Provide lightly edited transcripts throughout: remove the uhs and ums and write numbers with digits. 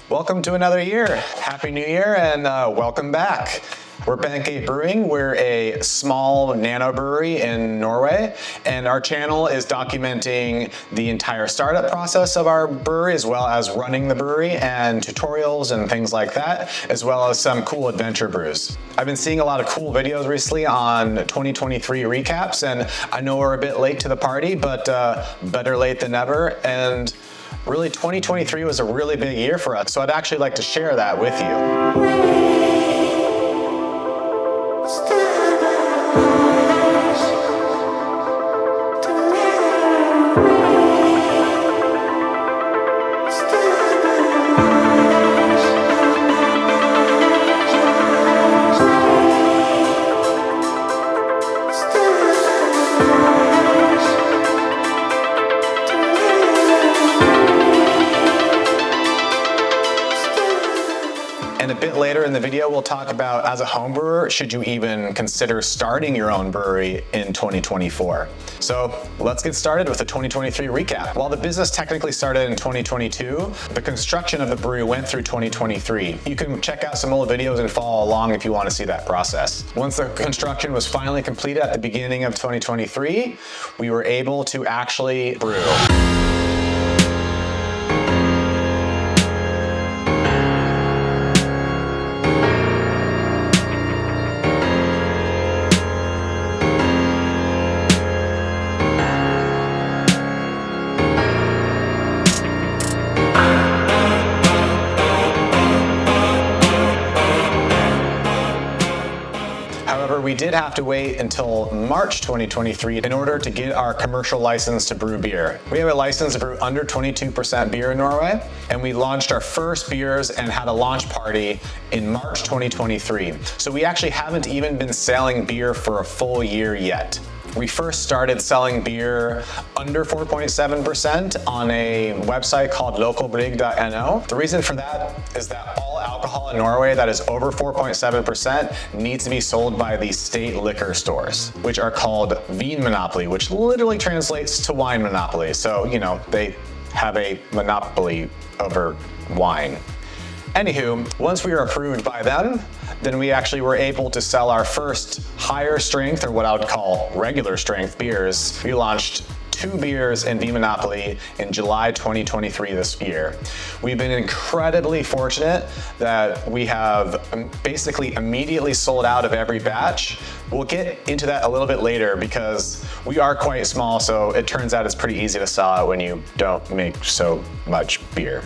Welcome to another year. Happy New Year and welcome back. We're Pancake Brewing. We're a small nano brewery in Norway, and our channel is documenting the entire startup process of our brewery, as well as running the brewery and tutorials and things like that, as well as some cool adventure brews. I've been seeing a lot of cool videos recently on 2023 recaps, and I know we're a bit late to the party, but better late than never. And really, 2023 was a really big year for us, so I'd actually like to share that with you. And a bit later in the video, we'll talk about, as a home brewer, should you even consider starting your own brewery in 2024? So let's get started with the 2023 recap. While the business technically started in 2022, the construction of the brewery went through 2023. You can check out some old videos and follow along if you want to see that process. Once the construction was finally completed at the beginning of 2023, we were able to actually brew. However, we did have to wait until March 2023 in order to get our commercial license to brew beer. We have a license to brew under 22% beer in Norway, and we launched our first beers and had a launch party in March 2023. So we actually haven't even been selling beer for a full year yet. We first started selling beer under 4.7% on a website called localbrig.no. The reason for that is that all alcohol in Norway that is over 4.7% needs to be sold by the state liquor stores, which are called Vinmonopoly, which literally translates to wine monopoly. So, you know, they have a monopoly over wine. Anywho, once we were approved by them, then we actually were able to sell our first higher strength, or what I would call regular strength beers. We launched 2 beers in Vinmonopoly in July 2023 this year. We've been incredibly fortunate that we have basically immediately sold out of every batch. We'll get into that a little bit later because we are quite small, so it turns out it's pretty easy to sell out when you don't make so much beer.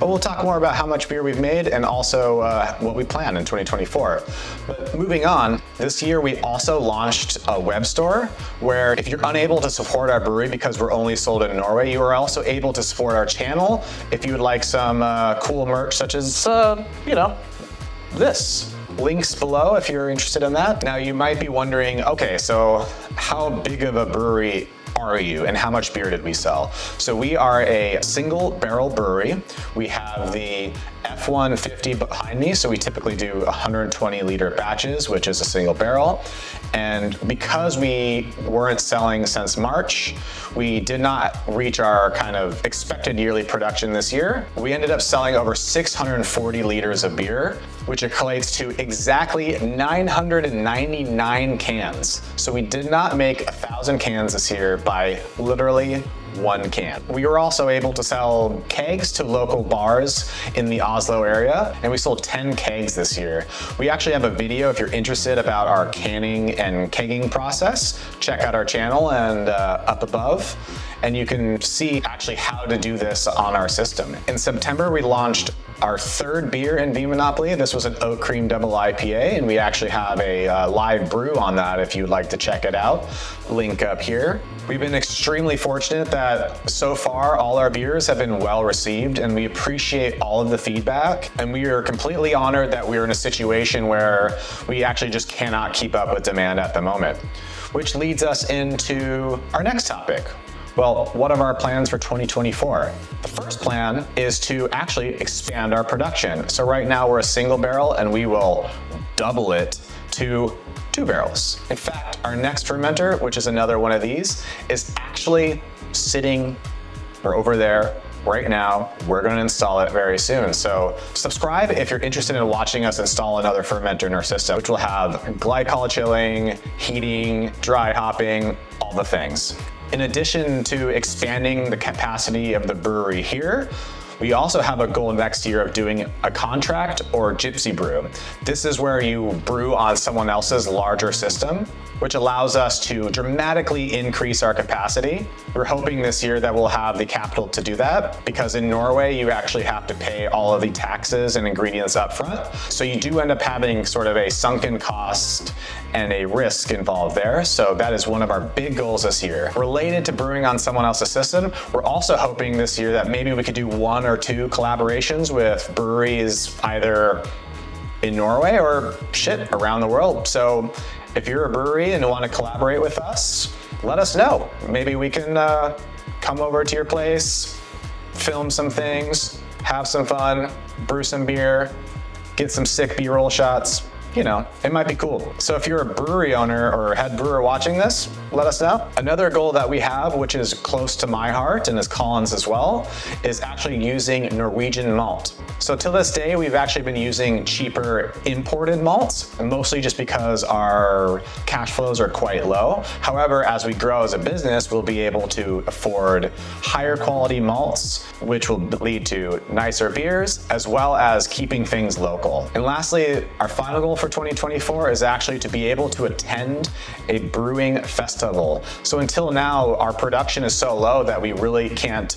But we'll talk more about how much beer we've made and also what we plan in 2024. But moving on, this year we also launched a web store where if you're unable to support our brewery because we're only sold in Norway, you are also able to support our channel if you would like some cool merch such as, you know, this. Links below if you're interested in that. Now you might be wondering, okay, so how big of a brewery are you and how much beer did we sell? So we are a single barrel brewery. We have the F-150 behind me, so we typically do 120 liter batches, which is a single barrel. And because we weren't selling since March, we did not reach our kind of expected yearly production this year. We ended up selling over 640 liters of beer, which equates to exactly 999 cans. So we did not make 1,000 cans this year by literally 1 can. We were also able to sell kegs to local bars in the Oslo area, and we sold 10 kegs this year. We actually have a video if you're interested about our canning and kegging process. Check out our channel and up above, and you can see actually how to do this on our system. In September, we launched our 3rd beer in Vinmonopoly. This was an oat cream double IPA, and we actually have a live brew on that if you'd like to check it out. Link up here. We've been extremely fortunate that so far all our beers have been well received, and we appreciate all of the feedback. And we are completely honored that we're in a situation where we actually just cannot keep up with demand at the moment. Which leads us into our next topic. Well, what are our plans for 2024? The first plan is to actually expand our production. So right now we're a single barrel and we will double it to 2 barrels. In fact, our next fermenter, which is another one of these, is actually sitting or over there right now. We're going to install it very soon. So subscribe if you're interested in watching us install another fermenter in our system, which will have glycol chilling, heating, dry hopping, all the things. In addition to expanding the capacity of the brewery here, we also have a goal next year of doing a contract or gypsy brew. This is where you brew on someone else's larger system, which allows us to dramatically increase our capacity. We're hoping this year that we'll have the capital to do that, because in Norway, you actually have to pay all of the taxes and ingredients up front. So you do end up having sort of a sunken cost and a risk involved there. So that is one of our big goals this year. Related to brewing on someone else's system, we're also hoping this year that maybe we could do 1 or 2 collaborations with breweries either in Norway or around the world. So if you're a brewery and want to collaborate with us, let us know. Maybe we can come over to your place, film some things, have some fun, brew some beer, get some sick B-roll shots. You know, it might be cool. So if you're a brewery owner or head brewer watching this, let us know. Another goal that we have, which is close to my heart and is Colin's as well, is actually using Norwegian malt. So till this day, we've actually been using cheaper imported malts, mostly just because our cash flows are quite low. However, as we grow as a business, we'll be able to afford higher quality malts, which will lead to nicer beers, as well as keeping things local. And lastly, our final goal for 2024 is actually to be able to attend a brewing festival. So until now, our production is so low that we really can't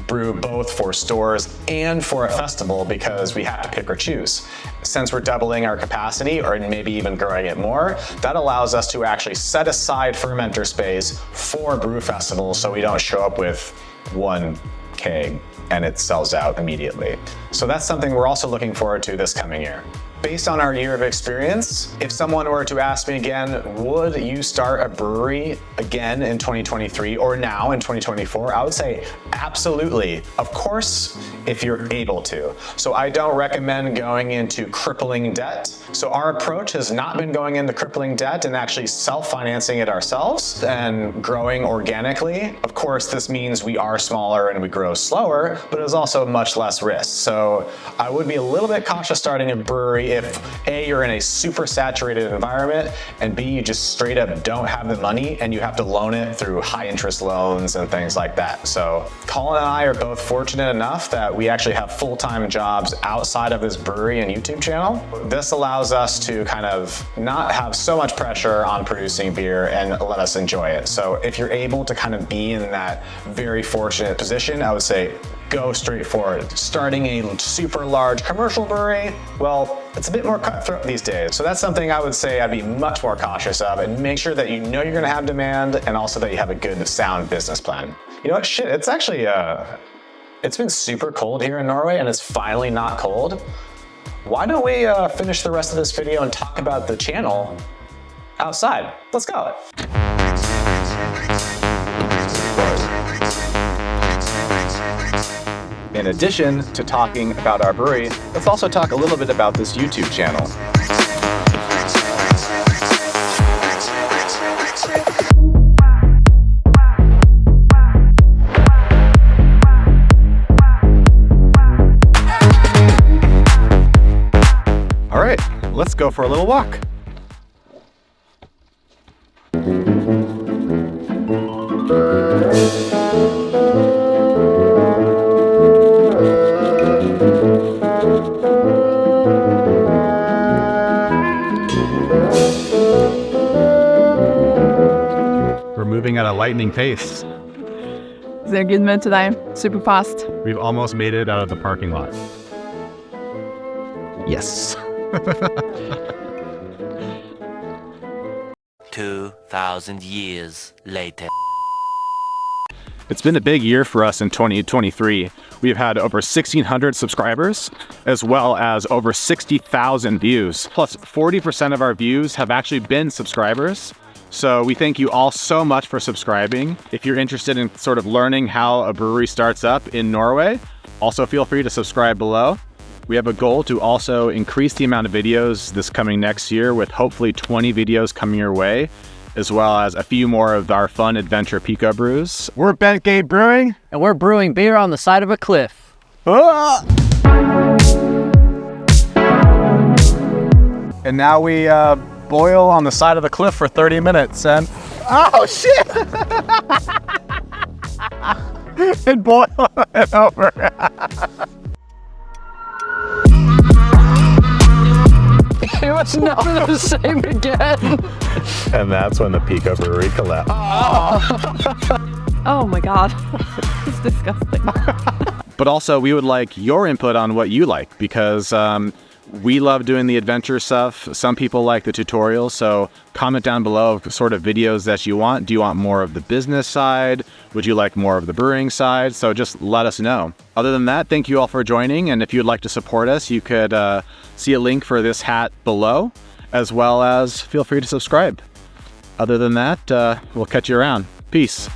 brew both for stores and for a festival because we have to pick or choose. Since we're doubling our capacity or maybe even growing it more, that allows us to actually set aside fermenter space for brew festivals so we don't show up with 1 keg and it sells out immediately. So that's something we're also looking forward to this coming year. Based on our year of experience, if someone were to ask me again, would you start a brewery again in 2023 or now in 2024? I would say absolutely. Of course, if you're able to. So I don't recommend going into crippling debt. So our approach has not been going into crippling debt and actually self-financing it ourselves and growing organically. Of course, this means we are smaller and we grow slower, but it's also much less risk. So I would be a little bit cautious starting a brewery if A, you're in a super saturated environment, and B, you just straight up don't have the money and you have to loan it through high interest loans and things like that. So Colin and I are both fortunate enough that we actually have full-time jobs outside of this brewery and YouTube channel. This allows us to kind of not have so much pressure on producing beer and let us enjoy it. So if you're able to kind of be in that very fortunate position, I would say go straight for it. Starting a super large commercial brewery, well, it's a bit more cutthroat these days. So that's something I would say I'd be much more cautious of, and make sure that you know you're gonna have demand and also that you have a good sound business plan. You know what, it's actually, it's been super cold here in Norway and it's finally not cold. Why don't we finish the rest of this video and talk about the channel outside? Let's go. In addition to talking about our brewery, let's also talk a little bit about this YouTube channel. All right, let's go for a little walk. We're moving at a lightning pace. It's a good mood today, super fast. We've almost made it out of the parking lot. Yes. 2,000 years later. It's been a big year for us in 2023. We've had over 1,600 subscribers, as well as over 60,000 views. Plus 40% of our views have actually been subscribers. So we thank you all so much for subscribing. If you're interested in sort of learning how a brewery starts up in Norway, also feel free to subscribe below. We have a goal to also increase the amount of videos this coming next year with hopefully 20 videos coming your way. as well as a few more of our fun adventure Pico brews. We're Bent Gate Brewing. And we're brewing beer on the side of a cliff. Ah! And now we boil on the side of the cliff for 30 minutes and oh shit! And boil it over. It was never the same again. And that's when the Pico Brewery collapsed. Oh my god. It's disgusting. But also, we would like your input on what you like, because we love doing the adventure stuff. Some people like the tutorials, so comment down below sort of videos that you want. Do you want more of the business side? Would you like more of the brewing side? So just let us know. Other than that, thank you all for joining, and if you'd like to support us, you could see a link for this hat below, as well as feel free to subscribe. Other than that, we'll catch you around. Peace.